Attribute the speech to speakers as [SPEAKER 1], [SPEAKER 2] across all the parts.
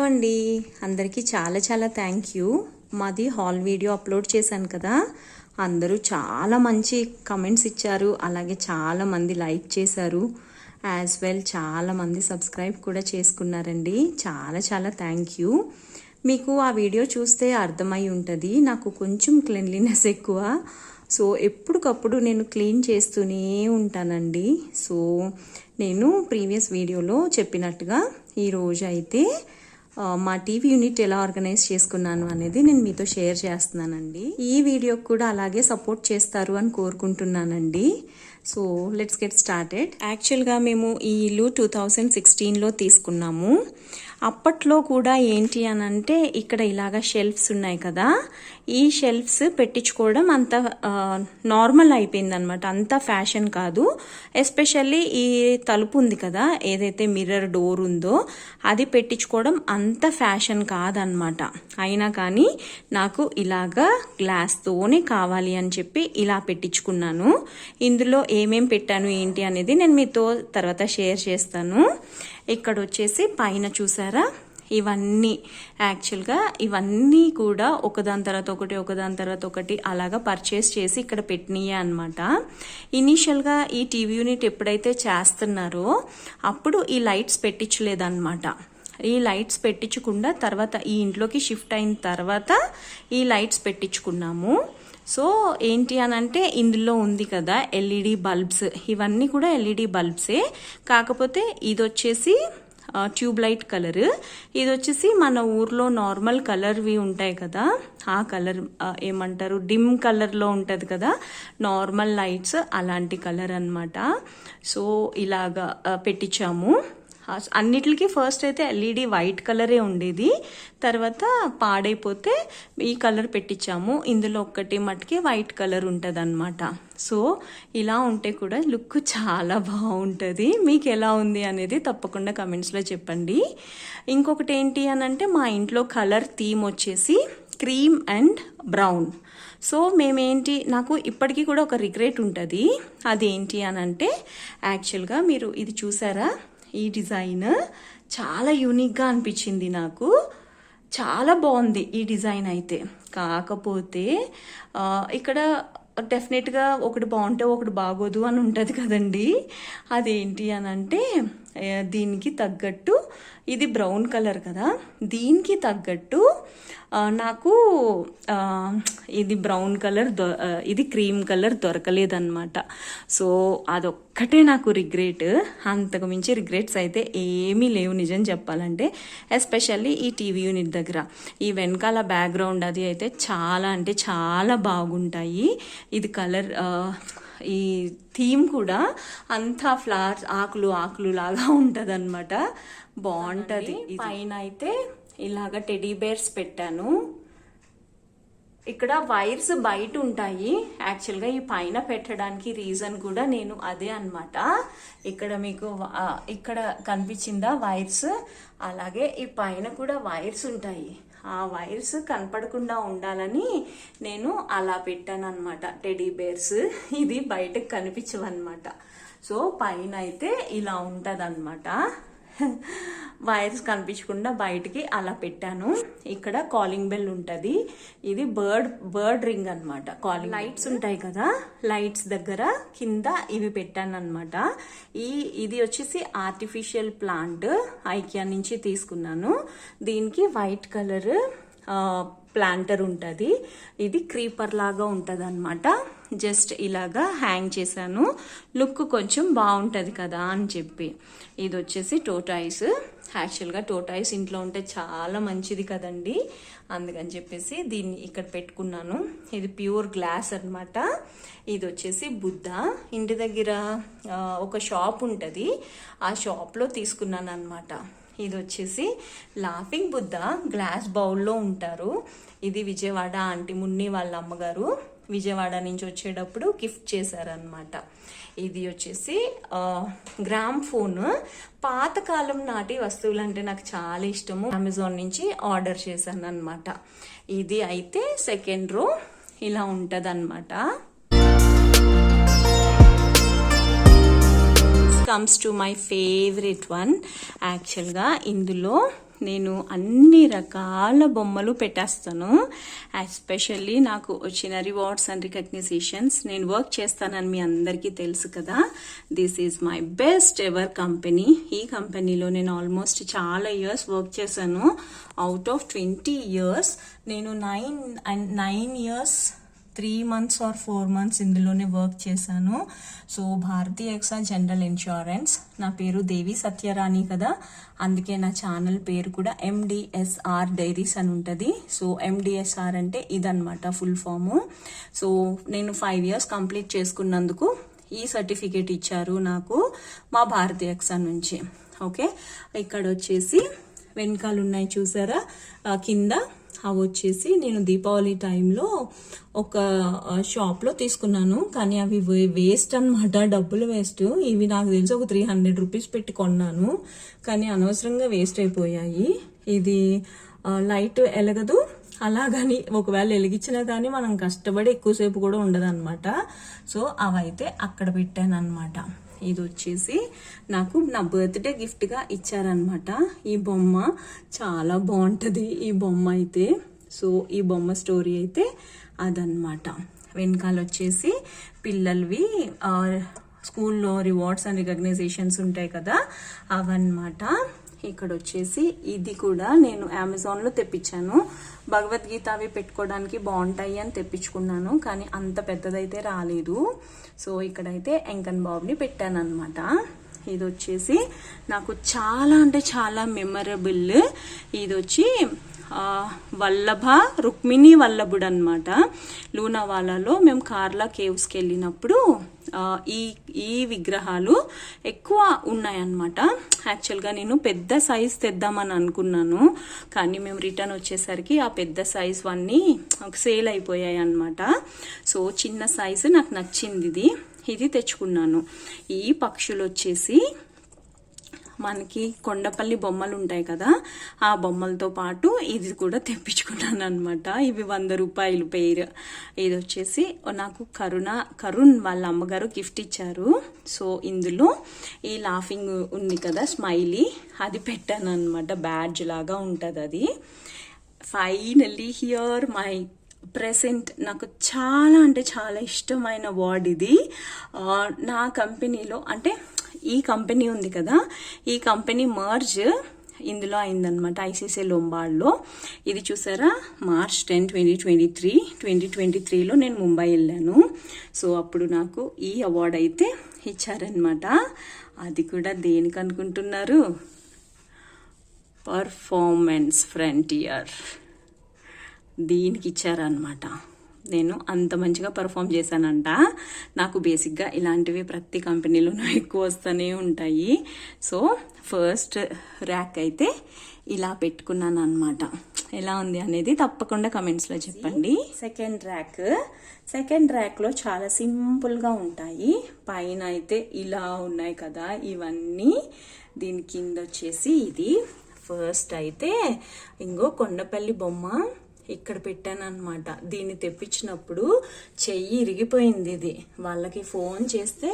[SPEAKER 1] అండి, అందరికీ చాలా చాలా థ్యాంక్ యూ. మాది హాల్ వీడియో అప్లోడ్ చేశాను కదా, అందరూ చాలా మంచి కమెంట్స్ ఇచ్చారు, అలాగే చాలా మంది లైక్ చేశారు, యాజ్ వెల్ చాలా మంది సబ్స్క్రైబ్ కూడా చేసుకున్నారండి. చాలా చాలా థ్యాంక్ యూ. మీకు ఆ వీడియో చూస్తే అర్థమై ఉంటుంది, నాకు కొంచెం క్లీన్లీనెస్ ఎక్కువ. సో ఎప్పటికప్పుడు నేను క్లీన్ చేస్తూనే ఉంటానండి. సో నేను ప్రీవియస్ వీడియోలో చెప్పినట్టుగా ఈరోజు అయితే మా టీవీ యూనిట్ ఎలా ఆర్గనైజ్ చేసుకున్నాను అనేది నేను మీతో షేర్ చేస్తున్నానండి. ఈ వీడియోకి కూడా అలాగే సపోర్ట్ చేస్తారు అని కోరుకుంటున్నానండి. So let's get started. యాక్చువల్గా మేము ఈ ఇల్లు 2016లో తీసుకున్నాము. అప్పట్లో కూడా ఏంటి అని అంటే ఇక్కడ ఇలాగా షెల్ఫ్స్ ఉన్నాయి కదా, ఈ షెల్ఫ్స్ పెట్టించుకోవడం అంత నార్మల్ అయిపోయింది అనమాట, అంత ఫ్యాషన్ కాదు. ఎస్పెషల్లీ ఈ తలుపు ఉంది కదా, ఏదైతే మిర్రర్ డోర్ ఉందో అది పెట్టించుకోవడం అంత ఫ్యాషన్ కాదనమాట. అయినా కానీ నాకు ఇలాగా గ్లాస్తోనే కావాలి అని చెప్పి ఇలా పెట్టించుకున్నాను. ఇందులో ఏమేం పెట్టాను ఏంటి అనేది నేను మీతో తర్వాత షేర్ చేస్తాను. ఇక్కడ వచ్చేసి పైన చూసారా, ఇవన్నీ యాక్చువల్గా ఇవన్నీ కూడా ఒకదాని తర్వాత ఒకటి అలాగా పర్చేస్ చేసి ఇక్కడ పెట్టినయే అనమాట. ఇనీషియల్గా ఈ టీవీ యూనిట్ ఎప్పుడైతే చేస్తున్నారో అప్పుడు ఈ లైట్స్ పెట్టించలేదన్నమాట. ఈ లైట్స్ పెట్టించకుండా తర్వాత ఈ ఇంట్లోకి షిఫ్ట్ అయిన తర్వాత ఈ లైట్స్ పెట్టించుకున్నాము. సో ఏంటి అని అంటే ఇందులో ఉంది కదా ఎల్ఈడి బల్బ్స్, ఇవన్నీ కూడా ఎల్ఈడి బల్బ్సే, కాకపోతే ఇది వచ్చేసి ట్యూబ్ లైట్ కలర్, ఇది వచ్చేసి మన ఊర్లో నార్మల్ కలర్వి ఉంటాయి కదా, ఆ కలర్ ఏమంటారు డిమ్ కలర్లో ఉంటుంది కదా నార్మల్ లైట్స్, అలాంటి కలర్ అన్నమాట. సో ఇలాగా పెట్టించాము. అన్నిటికీ ఫస్ట్ అయితే ఎల్ఈడి వైట్ కలరే ఉండేది, తర్వాత పాడైపోతే ఈ కలర్ పెట్టించాము. ఇందులో ఒక్కటి మట్టుకి వైట్ కలర్ ఉంటుంది అనమాట. సో ఇలా ఉంటే కూడా లుక్ చాలా బాగుంటుంది. మీకు ఎలా ఉంది అనేది తప్పకుండా కమెంట్స్లో చెప్పండి. ఇంకొకటి ఏంటి అని అంటే మా ఇంట్లో కలర్ థీమ్ వచ్చేసి క్రీమ్ అండ్ బ్రౌన్. సో మేమేంటి, నాకు ఇప్పటికీ కూడా ఒక రిగ్రెట్ ఉంటుంది. అదేంటి అని అంటే యాక్చువల్గా మీరు ఇది చూసారా, ఈ డిజైన్ చాలా యూనిక్గా అనిపించింది నాకు, చాలా బాగుంది ఈ డిజైన్ అయితే. కాకపోతే ఇక్కడ డెఫినెట్గా ఒకటి బాగుంటే ఒకటి బాగోదు అని ఉంటుంది కదండి. అదేంటి అని అంటే దీనికి తగ్గట్టు ఇది బ్రౌన్ కలర్ కదా, దీనికి తగ్గట్టు నాకు ఇది బ్రౌన్ కలర్ ఇది క్రీమ్ కలర్ దొరకలేదన్నమాట. సో అదొక్కటే నాకు రిగ్రెట్, అంతకు మించి రిగ్రెట్స్ అయితే ఏమీ లేవు నిజం చెప్పాలంటే. ఎస్పెషల్లీ ఈ టీవీ యూనిట్ దగ్గర ఈ వెనకాల బ్యాక్గ్రౌండ్ అది అయితే చాలా అంటే చాలా బాగుంటాయి. ఇది కలర్ ఈ థీమ్ కూడా అంతా ఫ్లవర్స్ ఆకులు లాగా ఉంటుంది అనమాట, బాగుంటుంది. పైన అయితే ఇలాగ టెడీ బేర్స్ పెట్టాను. ఇక్కడ వైర్స్ బయట ఉంటాయి. యాక్చువల్గా ఈ పైన పెట్టడానికి రీజన్ కూడా నేను అదే అనమాట. ఇక్కడ మీకు ఇక్కడ కనిపించిందా వైర్స్, అలాగే ఈ పైన కూడా వైర్స్ ఉంటాయి. ఆ వైర్స్ కనపడకుండా ఉండాలని నేను అలా పెట్టాను అనమాట టెడీ బేర్స్. ఇది బయటకు కనిపించవన్నమాట. సో పైన అయితే ఇలా ఉంటుంది అనమాట, వైర్స్ కనిపించకుండా బయటికి అలా పెట్టాను. ఇక్కడ కాలింగ్ బెల్ ఉంటుంది, ఇది బర్డ్ రింగ్ అనమాట. కాలింగ్ లైట్స్ ఉంటాయి కదా, లైట్స్ దగ్గర కింద ఇవి పెట్టాను అనమాట. ఇది వచ్చేసి ఆర్టిఫిషియల్ ప్లాంట్ ఐకియా నుంచి తీసుకున్నాను. దీనికి వైట్ కలర్ ప్లాంటర్ ఉంటుంది, ఇది క్రీపర్ లాగా ఉంటుంది అనమాట. జస్ట్ ఇలాగా హ్యాంగ్ చేశాను, లుక్ కొంచెం బాగుంటుంది కదా అని చెప్పి. ఇది వచ్చేసి టోటాయిస్. యాక్చువల్గా టోటాయిస్ ఇంట్లో ఉంటే చాలా మంచిది కదండి, అందుకని చెప్పేసి దీన్ని ఇక్కడ పెట్టుకున్నాను. ఇది ప్యూర్ గ్లాస్ అనమాట. ఇది వచ్చేసి బుద్ధ. ఇంటి దగ్గర ఒక షాప్ ఉంటుంది, ఆ షాప్లో తీసుకున్నాను అనమాట. ఇది వచ్చేసి లాఫింగ్ బుద్ధ, గ్లాస్ బౌల్లో ఉంటారు. ఇది విజయవాడ ఆంటీ మున్ని వాళ్ళ అమ్మగారు విజయవాడ నుంచి వచ్చేటప్పుడు గిఫ్ట్ చేశారనమాట. ఇది వచ్చేసి గ్రామ్ ఫోన్. పాతకాలం నాటి వస్తువులు అంటే నాకు చాలా ఇష్టము, అమెజాన్ నుంచి ఆర్డర్ చేశాను అనమాట. ఇది అయితే సెకండ్ రో ఇలా ఉంటుంది అనమాట. Comes to my favourite one. యాక్చువల్గా ఇందులో నేను అన్ని రకాల బొమ్మలు పెట్టేస్తాను. ఎస్పెషల్లీ నాకు వచ్చిన రివార్డ్స్ అండ్ రికగ్నిషన్స్ నేను వర్క్ చేస్తానని మీ అందరికీ తెలుసు కదా. This is my best ever company. ఈ కంపెనీలో నేను ఆల్మోస్ట్ చాలా ఇయర్స్ వర్క్ చేశాను. అవుట్ ఆఫ్ 20 years నేను 9 years 3 months or 4 months ఇందులోనే వర్క్ చేశాను. సో భారతీయ ఎక్సా జనరల్ ఇన్సూరెన్స్. నా పేరు దేవి సత్యరాణి కదా, అందుకే నా ఛానల్ పేరు కూడా MDSR డైరీస్ అని ఉంటుంది. సో MDSR అంటే ఇదన్నమాట ఫుల్ ఫాము. సో నేను 5 years కంప్లీట్ చేసుకున్నందుకు ఈ సర్టిఫికేట్ ఇచ్చారు నాకు మా భారతీయ ఎక్సా నుంచి. ఓకే, ఇక్కడ వచ్చేసి వెనకాల ఉన్నాయి చూసారా కింద, అవి వచ్చేసి నేను దీపావళి టైంలో ఒక షాప్లో తీసుకున్నాను. కానీ అవి వేస్ట్ అనమాట, డబ్బులు వేస్ట్. ఇవి నాకు తెలిసి ఒక 300 rupees పెట్టి కొన్నాను, కానీ అనవసరంగా వేస్ట్ అయిపోయాయి. ఇది లైట్ ఎలగదు, అలాగని ఒకవేళ వెలిగించినా కానీ మనం కష్టపడి ఎక్కువసేపు కూడా ఉండదు అనమాట. సో అవైతే అక్కడ పెట్టాను అనమాట. ఇది వచ్చేసి నాకు నా బర్త్డే గిఫ్ట్గా ఇచ్చారనమాట. ఈ బొమ్మ చాలా బాగుంటుంది ఈ బొమ్మ అయితే. సో ఈ బొమ్మ స్టోరీ అయితే అదనమాట. వెనకాల వచ్చేసి పిల్లలవి స్కూల్లో రివార్డ్స్ అండ్ రికగ్నైజేషన్స్ ఉంటాయి కదా, అవన్నమాట. ఇక్కడ వచ్చేసి ఇది కూడా నేను అమెజాన్లో తెప్పించాను. భగవద్గీత అవి పెట్టుకోవడానికి బాగుంటాయి అని తెప్పించుకున్నాను, కానీ అంత పెద్దదైతే రాలేదు. సో ఇక్కడైతే ఎంకన్ బాబుని పెట్టాను అనమాట. ఇది వచ్చేసి నాకు చాలా అంటే చాలా మెమరబుల్. ఇది వచ్చి రుక్మిణి వల్లభుడు అనమాట. లూనావాలాలో మేము కార్లా కేవ్స్కి వెళ్ళినప్పుడు ఈ విగ్రహాలు ఎక్కువ ఉన్నాయన్నమాట. యాక్చువల్గా నేను పెద్ద సైజ్ తెద్దామని అనుకున్నాను, కానీ మేము రిటర్న్ వచ్చేసరికి ఆ పెద్ద సైజ్ అన్నీ సేల్ అయిపోయాయి అన్నమాట. సో చిన్న సైజు నాకు నచ్చింది, ఇది తెచ్చుకున్నాను. ఈ పక్షులు వచ్చేసి మనకి కొండపల్లి బొమ్మలు ఉంటాయి కదా, ఆ బొమ్మలతో పాటు ఇది కూడా తెప్పించుకున్నాను అనమాట. ఇవి 100 రూపాయలు పేరు. ఇది వచ్చేసి నాకు కరుణ్ వాళ్ళ అమ్మగారు గిఫ్ట్ ఇచ్చారు. సో ఇందులో ఈ లాఫింగ్ ఉంది కదా స్మైలీ, అది పెట్టాను అనమాట. బ్యాడ్జ్ లాగా ఉంటుంది అది. Finally here my present. నాకు చాలా అంటే చాలా ఇష్టమైన అవార్డ్ ఇది. నా కంపెనీలో అంటే ఈ కంపెనీ ఉంది కదా, ఈ కంపెనీ మర్జ్ ఇందులో అయిందనమాట, ICICI లొంబార్డ్లో. ఇది చూసారా, March 10, 2023. 2023లో నేను ముంబై వెళ్ళాను. సో అప్పుడు నాకు ఈ అవార్డు అయితే ఇచ్చారనమాట. అది కూడా దేనికి అనుకుంటున్నారు? పర్ఫార్మెన్స్ ఫ్రంటియర్, దీనికి ఇచ్చారనమాట. నేను అంత మంచిగా పర్ఫామ్ చేశానంట. నాకు బేసిక్గా ఇలాంటివి ప్రతి కంపెనీలోనూ ఎక్కువ వస్తూనే ఉంటాయి. సో ఫస్ట్ ర్యాక్ అయితే ఇలా పెట్టుకున్నాను అనమాట. ఎలా ఉంది అనేది తప్పకుండా కమెంట్స్లో చెప్పండి. సెకండ్ ర్యాక్లో చాలా సింపుల్గా ఉంటాయి. పైన అయితే ఇలా ఉన్నాయి కదా ఇవన్నీ. దీని కింద వచ్చేసి ఇది ఫస్ట్ అయితే ఇంకో కొండపల్లి బొమ్మ ఇక్కడ పెట్టాను అనమాట. దీన్ని తెప్పించినప్పుడు చెయ్యి ఇరిగిపోయింది. ఇది వాళ్ళకి ఫోన్ చేస్తే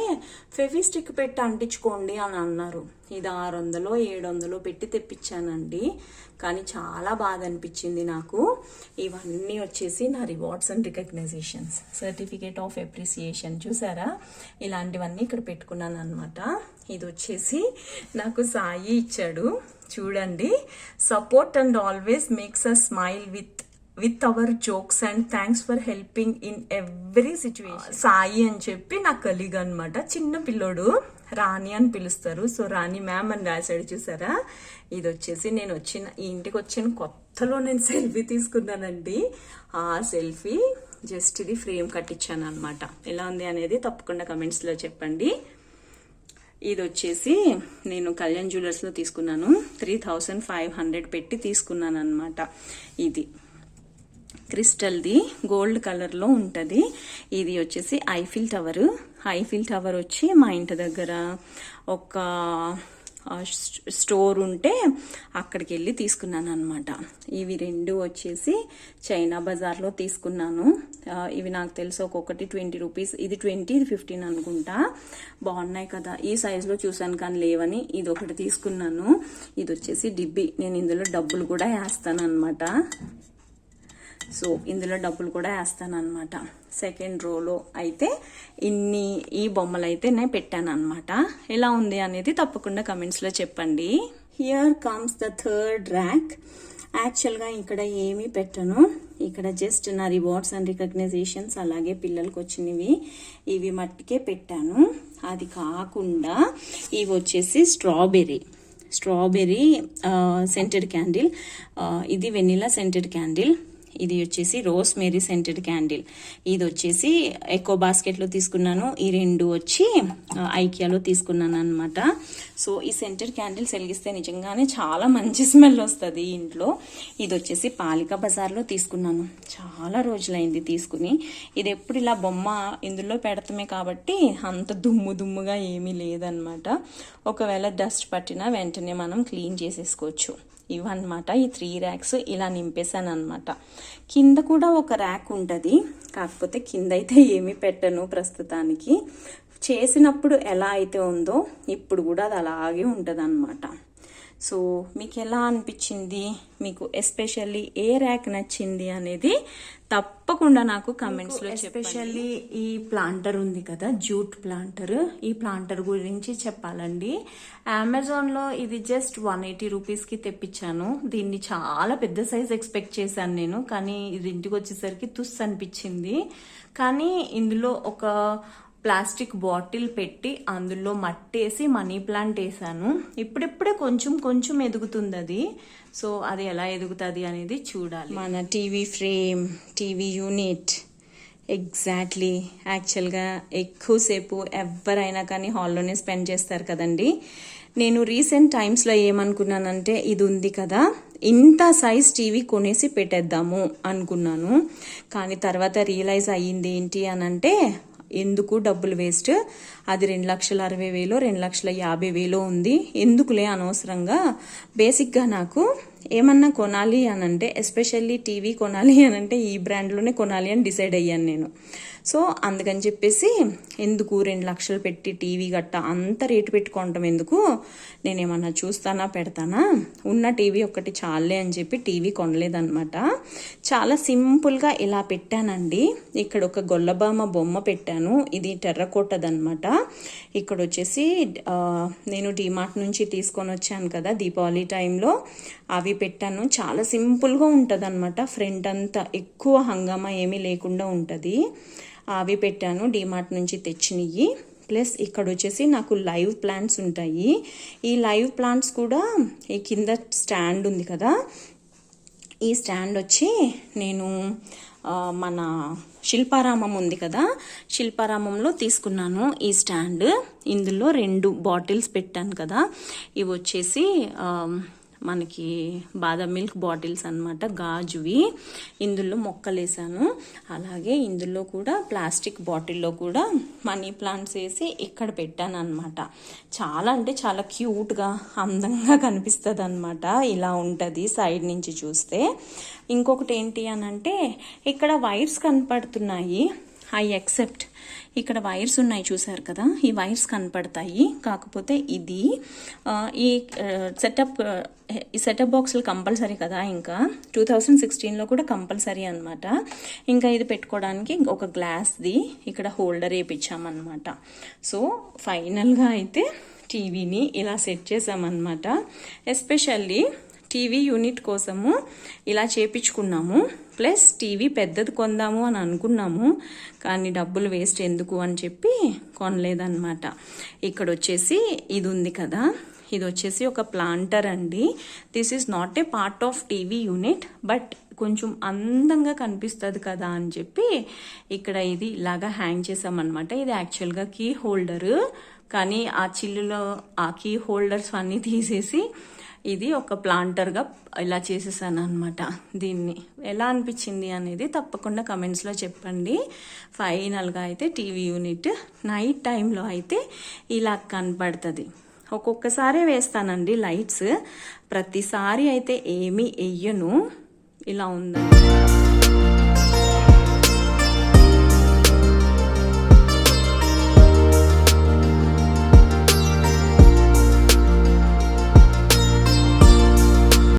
[SPEAKER 1] ఫెవిస్టిక్ పెట్టి అంటించుకోండి అని అన్నారు. ఇది 600 700 పెట్టి తెప్పించానండి, కానీ చాలా బాధ అనిపించింది నాకు. ఇవన్నీ వచ్చేసి నా rewards and recognitions, certificate of appreciation చూసారా, ఇలాంటివన్నీ ఇక్కడ పెట్టుకున్నాను అనమాట. ఇది వచ్చేసి నాకు సాయి ఇచ్చాడు చూడండి. Support and always makes a smile with our jokes and thanks for helping in every situation. Sai అని చెప్పి నా కలీగ్ అనమాట, చిన్న పిల్లోడు, రాణి అని పిలుస్తారు. సో రాణి మ్యామ్ అని రాశాడు చూసారా. ఇది వచ్చేసి నేను ఈ ఇంటికి వచ్చిన కొత్తలో నేను సెల్ఫీ తీసుకున్నానండి. ఆ సెల్ఫీ జస్ట్ ఇది ఫ్రేమ్ కట్టించాను అనమాట. ఎలా ఉంది అనేది తప్పకుండా కమెంట్స్లో చెప్పండి. ఇది వచ్చేసి నేను కళ్యాణ్ జ్యువెలర్స్లో తీసుకున్నాను. 3500 పెట్టి తీసుకున్నాను అనమాట. ఇది క్రిస్టల్ది గోల్డ్ కలర్లో ఉంటుంది. ఇది వచ్చేసి ఐఫిల్ టవర్ వచ్చి మా ఇంటి దగ్గర ఒక స్టోర్ ఉంటే అక్కడికి వెళ్ళి తీసుకున్నాను అనమాట. ఇవి రెండు వచ్చేసి చైనా బజార్లో తీసుకున్నాను. ఇవి నాకు తెలిసి ఒక్కొక్కటి 20 రూపీస్, ఇది 20 ఇది 15 అనుకుంటా. బాగున్నాయి కదా, ఈ సైజులో చూసాను కానీ లేవని ఇది ఒకటి తీసుకున్నాను. ఇది వచ్చేసి డిబ్బి, నేను ఇందులో డబ్బులు కూడా వేస్తాను అనమాట. సో ఇందులో డబ్బులు కూడా వేస్తాను అనమాట. సెకండ్ రోలో అయితే ఈ బొమ్మలు అయితే నేను పెట్టాను అనమాట. ఎలా ఉంది అనేది తప్పకుండా కమెంట్స్లో చెప్పండి. Here comes the third rack. యాక్చువల్గా ఇక్కడ ఏమీ పెట్టను, ఇక్కడ జస్ట్ నా రివార్డ్స్ అండ్ రికగ్నైజేషన్స్ అలాగే పిల్లలకు వచ్చినవి ఇవి మట్టికే పెట్టాను. అది కాకుండా ఇవి వచ్చేసి స్ట్రాబెర్రీ సెంటెడ్ క్యాండిల్, ఇది వెనిలా సెంటెడ్ క్యాండిల్, ఇది వచ్చేసి రోజ్ మేరీ సెంటెడ్ క్యాండిల్. ఇది వచ్చేసి ఎకో బాస్కెట్లో తీసుకున్నాను. ఈ రెండు వచ్చి ఐకియాలో తీసుకున్నాను అనమాట. సో ఈ సెంటెడ్ క్యాండిల్స్ వెలిగిస్తే నిజంగానే చాలా మంచి స్మెల్ వస్తుంది ఇంట్లో. ఇది వచ్చేసి పాలిక బజార్లో తీసుకున్నాను. చాలా రోజులైంది తీసుకుని. ఇది ఎప్పుడు ఇలా బొమ్మ ఇందులో పెడతామే కాబట్టి అంత దుమ్ముగా ఏమీ లేదనమాట. ఒకవేళ డస్ట్ పట్టినా వెంటనే మనం క్లీన్ చేసేసుకోవచ్చు. ఇవన్నమాట ఈ 3 ర్యాక్స్ ఇలా నింపేశాను అనమాట. కింద కూడా ఒక ర్యాక్ ఉంటుంది, కాకపోతే కింద అయితే ఏమీ పెట్టను ప్రస్తుతానికి. చేసినప్పుడు ఎలా అయితే ఉందో ఇప్పుడు కూడా అది అలాగే ఉంటుంది అనమాట. సో మీకు ఎలా అనిపించింది, మీకు ఎస్పెషల్లీ ఏ ర్యాక్ నచ్చింది అనేది తప్పకుండా నాకు కమెంట్స్లో. ఎస్పెషల్లీ ఈ ప్లాంటర్ ఉంది కదా, జూట్ ప్లాంటర్, ఈ ప్లాంటర్ గురించి చెప్పాలండి. అమెజాన్లో ఇది జస్ట్ 180 రూపీస్కి తెప్పించాను. దీన్ని చాలా పెద్ద సైజ్ ఎక్స్పెక్ట్ చేశాను నేను, కానీ ఇది ఇంటికి వచ్చేసరికి తుస్ అనిపించింది. కానీ ఇందులో ఒక ప్లాస్టిక్ బాటిల్ పెట్టి అందులో మట్టేసి మనీ ప్లాంట్ వేసాను. ఇప్పుడిప్పుడే కొంచెం ఎదుగుతుంది అది. సో అది ఎలా ఎదుగుతుంది అనేది చూడాలి. మన TV frame, TV unit exactly యాక్చువల్గా ఎక్కువసేపు ఎవరైనా కానీ హాల్లోనే స్పెండ్ చేస్తారు కదండి. నేను రీసెంట్ టైమ్స్లో ఏమనుకున్నానంటే, ఇది ఉంది కదా, ఇంత సైజ్ టీవీ కొనేసి పెట్టేద్దాము అనుకున్నాను. కానీ తర్వాత రియలైజ్ అయ్యింది ఏంటి అని అంటే, ఎందుకు డబ్బులు వేస్ట్, అది 2,60,000 2,50,000 ఉంది, ఎందుకులే అనవసరంగా. బేసిక్గా నాకు ఏమన్నా కొనాలి అని అంటే, ఎస్పెషల్లీ టీవీ కొనాలి అని అంటే ఈ బ్రాండ్లోనే కొనాలి అని డిసైడ్ అయ్యాను నేను. సో అందుకని చెప్పేసి ఎందుకు 2 లక్షలు పెట్టి టీవీ గట్ట అంత రేటు పెట్టుకోవటం ఎందుకు, నేనేమన్నా చూస్తానా పెడతానా, ఉన్న టీవీ ఒక్కటి చాలే అని చెప్పి టీవీ కొనలేదన్నమాట. చాలా సింపుల్గా ఇలా పెట్టానండి. ఇక్కడ ఒక గొల్లబామ బొమ్మ పెట్టాను, ఇది టెర్రకోటదనమాట. ఇక్కడ వచ్చేసి నేను డిమార్ట్ నుంచి తీసుకొని వచ్చాను కదా దీపావళి టైంలో, అవి పెట్టాను. చాలా సింపుల్గా ఉంటుంది అనమాట. ఫ్రంట్ అంతా ఎక్కువ హంగామా ఏమీ లేకుండా ఉంటుంది. అవి పెట్టాను డిమార్ట్ నుంచి తెచ్చినవి. ప్లస్ ఇక్కడ వచ్చేసి నాకు లైవ్ ప్లాంట్స్ ఉంటాయి. ఈ లైవ్ ప్లాంట్స్ కూడా ఈ కింద స్టాండ్ ఉంది కదా, ఈ స్టాండ్ వచ్చి నేను మన శిల్పారామం ఉంది కదా, శిల్పారామంలో తీసుకున్నాను ఈ స్టాండ్. ఇందులో 2 బాటిల్స్ పెట్టాను కదా, ఇవి వచ్చేసి మనకి బాదం మిల్క్ బాటిల్స్ అన్నమాట, గాజువి. ఇందులో మొక్కలేసాను. అలాగే ఇందులో కూడా ప్లాస్టిక్ బాటిల్లో కూడా మనీ ప్లాంట్స్ వేసి ఇక్కడ పెట్టాను అనమాట. చాలా అంటే చాలా క్యూట్గా అందంగా కనిపిస్తుంది అనమాట. ఇలా ఉంటుంది సైడ్ నుంచి చూస్తే. ఇంకొకటి ఏంటి అని అంటే, ఇక్కడ వైర్స్ కనపడుతున్నాయి. ఐ ఎక్సెప్ట్ ఇక్కడ వైర్స్ ఉన్నాయి చూసారు కదా, ఈ వైర్స్ కనపడతాయి. కాకపోతే ఇది ఈ సెటప్ బాక్స్లు కంపల్సరీ కదా, ఇంకా 2016లో కూడా కంపల్సరీ అనమాట. ఇంకా ఇది పెట్టుకోవడానికి ఒక గ్లాస్ది ఇక్కడ హోల్డర్ వేయించామన్నమాట. సో ఫైనల్గా అయితే టీవీని ఇలా సెట్ చేసామన్నమాట. ఎస్పెషల్లీ టీవీ యూనిట్ కోసము ఇలా చేపించుకున్నాము. ప్లస్ టీవీ పెద్దది కొందాము అని అనుకున్నాము, కానీ డబ్బులు వేస్ట్ ఎందుకు అని చెప్పి కొనలేదన్నమాట. ఇక్కడ వచ్చేసి ఇది ఉంది కదా, ఇది వచ్చేసి ఒక ప్లాంటర్ అండి. This is not a part of TV unit, but కొంచెం అందంగా కనిపిస్తుంది కదా అని చెప్పి ఇక్కడ ఇది ఇలాగా హ్యాంగ్ చేసామన్నమాట. ఇది యాక్చువల్గా కీ హోల్డరు, కానీ ఆ చిల్లులో ఆ కీ హోల్డర్స్ అన్నీ తీసేసి ఇది ఒక ప్లాంటర్గా ఇలా చేసేసాను అనమాట. దీన్ని ఎలా అనిపించింది అనేది తప్పకుండా కమెంట్స్లో చెప్పండి. ఫైనల్గా అయితే టీవీ యూనిట్ నైట్ టైంలో అయితే ఇలా కనపడుతుంది. ఒక్కొక్కసారి వేస్తానండి లైట్స్, ప్రతిసారి అయితే ఏమీ వెయ్యను. ఇలా ఉందండి.